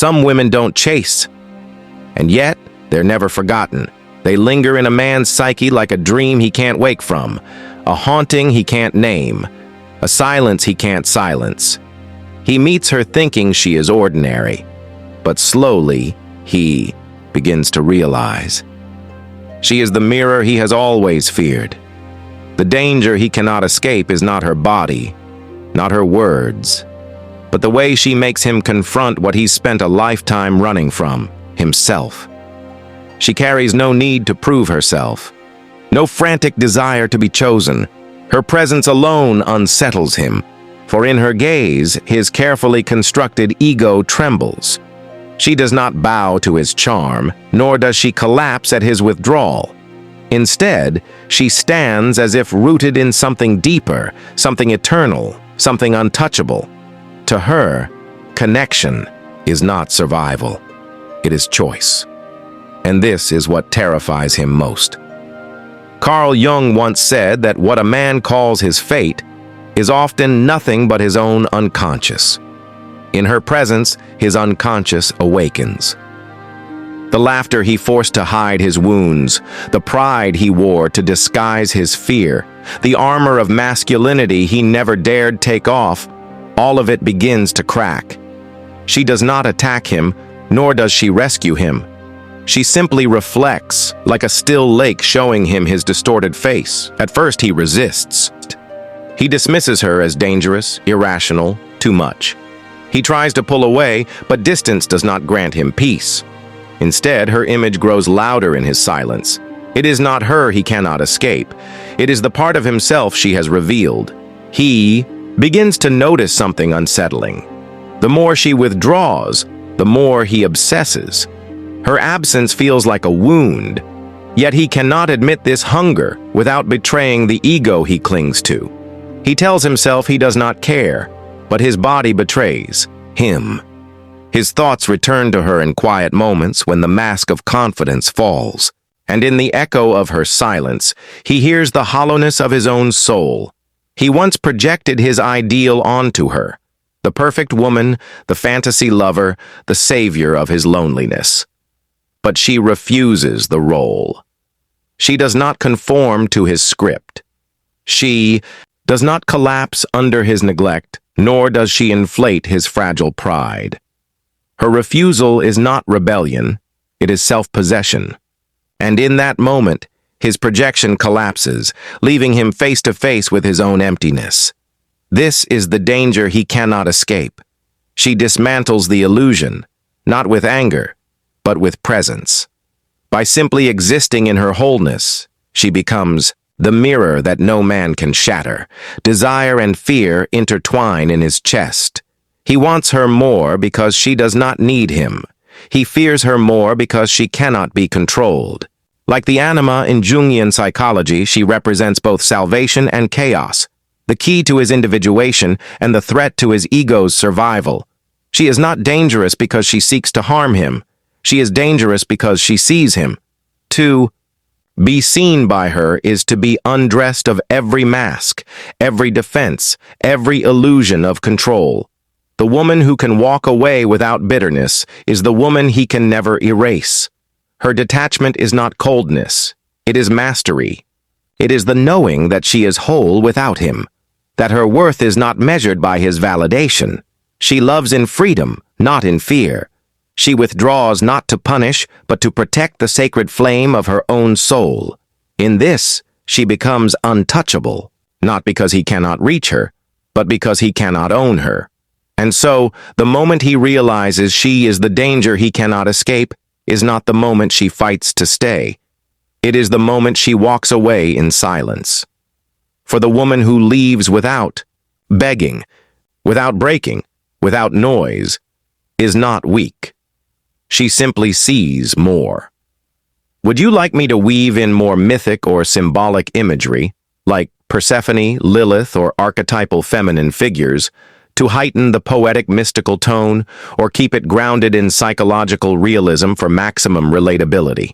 Some women don't chase, and yet they're never forgotten. They linger in a man's psyche like a dream he can't wake from, a haunting he can't name, a silence he can't silence. He meets her thinking she is ordinary, but slowly he begins to realize she is the mirror he has always feared. The danger he cannot escape is not her body, not her words, but the way she makes him confront what he's spent a lifetime running from, himself. She carries no need to prove herself, no frantic desire to be chosen. Her presence alone unsettles him, for in her gaze, his carefully constructed ego trembles. She does not bow to his charm, nor does she collapse at his withdrawal. Instead, she stands as if rooted in something deeper, something eternal, something untouchable. To her, connection is not survival. It is choice. And this is what terrifies him most. Carl Jung once said that what a man calls his fate is often nothing but his own unconscious. In her presence, his unconscious awakens. The laughter he forced to hide his wounds, the pride he wore to disguise his fear, the armor of masculinity he never dared take off, all of it begins to crack. She does not attack him, nor does she rescue him. She simply reflects, like a still lake showing him his distorted face. At first he resists. He dismisses her as dangerous, irrational, too much. He tries to pull away, but distance does not grant him peace. Instead, her image grows louder in his silence. It is not her he cannot escape. It is the part of himself she has revealed. He begins to notice something unsettling. The more she withdraws, the more he obsesses. Her absence feels like a wound, yet he cannot admit this hunger without betraying the ego he clings to. He tells himself he does not care, but his body betrays him. His thoughts return to her in quiet moments when the mask of confidence falls, and in the echo of her silence, he hears the hollowness of his own soul. He once projected his ideal onto her, the perfect woman, the fantasy lover, the savior of his loneliness. But she refuses the role. She does not conform to his script. She does not collapse under his neglect, nor does she inflate his fragile pride. Her refusal is not rebellion, it is self-possession. And in that moment, his projection collapses, leaving him face to face with his own emptiness. This is the danger he cannot escape. She dismantles the illusion, not with anger, but with presence. By simply existing in her wholeness, she becomes the mirror that no man can shatter. Desire and fear intertwine in his chest. He wants her more because she does not need him. He fears her more because she cannot be controlled. Like the anima in Jungian psychology, she represents both salvation and chaos, the key to his individuation and the threat to his ego's survival. She is not dangerous because she seeks to harm him. She is dangerous because she sees him. To be seen by her is to be undressed of every mask, every defense, every illusion of control. The woman who can walk away without bitterness is the woman he can never erase. Her detachment is not coldness, it is mastery. It is the knowing that she is whole without him, that her worth is not measured by his validation. She loves in freedom, not in fear. She withdraws not to punish, but to protect the sacred flame of her own soul. In this, she becomes untouchable, not because he cannot reach her, but because he cannot own her. And so, the moment he realizes she is the danger he cannot escape is not the moment she fights to stay. It is the moment she walks away in silence. For the woman who leaves without begging, without breaking, without noise, is not weak. She simply sees more. Would you like me to weave in more mythic or symbolic imagery, like Persephone, Lilith, or archetypal feminine figures, to heighten the poetic mystical tone, or keep it grounded in psychological realism for maximum relatability?